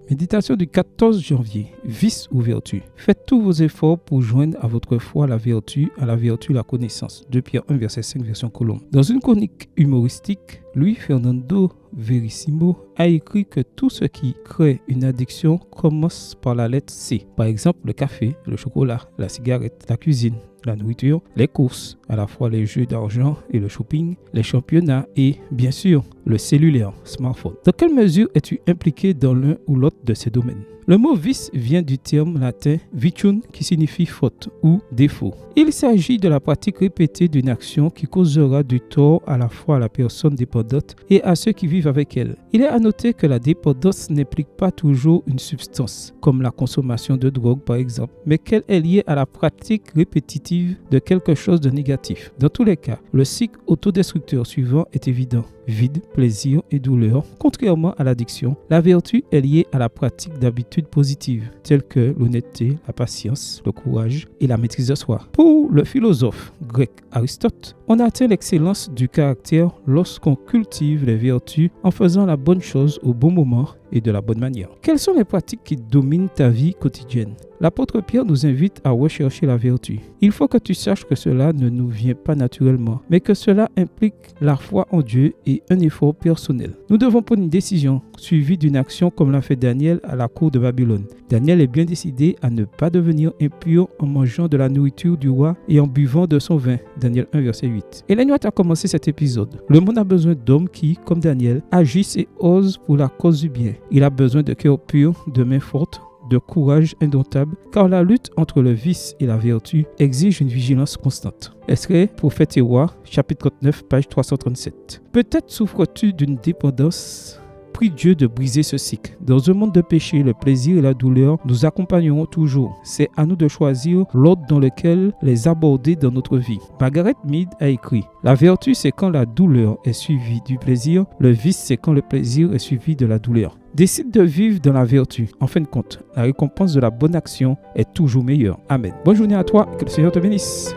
Méditation du 14 janvier. Vice ou vertu. Faites tous vos efforts pour joindre à votre foi la vertu la connaissance. 2 Pierre 1 verset 5 version Colombe. Dans une chronique humoristique, Luis Fernando Verissimo a écrit que tout ce qui crée une addiction commence par la lettre C. Par exemple, le café, le chocolat, la cigarette, la cuisine, la nourriture, les courses, à la fois les jeux d'argent et le shopping, les championnats et, bien sûr, le cellulaire, smartphone. Dans quelle mesure es-tu impliqué dans l'un ou l'autre de ces domaines? Le mot vice vient du terme latin vicium qui signifie faute ou défaut. Il s'agit de la pratique répétée d'une action qui causera du tort à la fois à la personne dépendante et à ceux qui vivent avec elle. Il est à noter que la dépendance n'implique pas toujours une substance, comme la consommation de drogue par exemple, mais qu'elle est liée à la pratique répétitive de quelque chose de négatif. Dans tous les cas, le cycle autodestructeur suivant est évident. Vide, plaisir et douleur. Contrairement à l'addiction, la vertu est liée à la pratique d'habitudes positives telles que l'honnêteté, la patience, le courage et la maîtrise de soi. Pour le philosophe grec Aristote, on atteint l'excellence du caractère lorsqu'on cultive les vertus en faisant la bonne chose au bon moment et de la bonne manière. Quelles sont les pratiques qui dominent ta vie quotidienne? L'apôtre Pierre nous invite à rechercher la vertu. Il faut que tu saches que cela ne nous vient pas naturellement, mais que cela implique la foi en Dieu et un effort personnel. Nous devons prendre une décision suivie d'une action comme l'a fait Daniel à la cour de Babylone. Daniel est bien décidé à ne pas devenir impur en mangeant de la nourriture du roi et en buvant de son vin. Daniel 1 verset 8. Et l'Agneau a commencé cet épisode. Le monde a besoin d'hommes qui, comme Daniel, agissent et osent pour la cause du bien. Il a besoin de cœurs purs, de mains fortes, de courage indomptable, car la lutte entre le vice et la vertu exige une vigilance constante. Extrait Prophète et Roi, chapitre 39, page 337. Peut-être souffres-tu d'une dépendance. Prie Dieu de briser ce cycle. Dans un monde de péché, le plaisir et la douleur nous accompagneront toujours. C'est à nous de choisir l'ordre dans lequel les aborder dans notre vie. Margaret Mead a écrit « La vertu, c'est quand la douleur est suivie du plaisir. Le vice, c'est quand le plaisir est suivi de la douleur. » Décide de vivre dans la vertu. En fin de compte, la récompense de la bonne action est toujours meilleure. Amen. Bonne journée à toi et que le Seigneur te bénisse.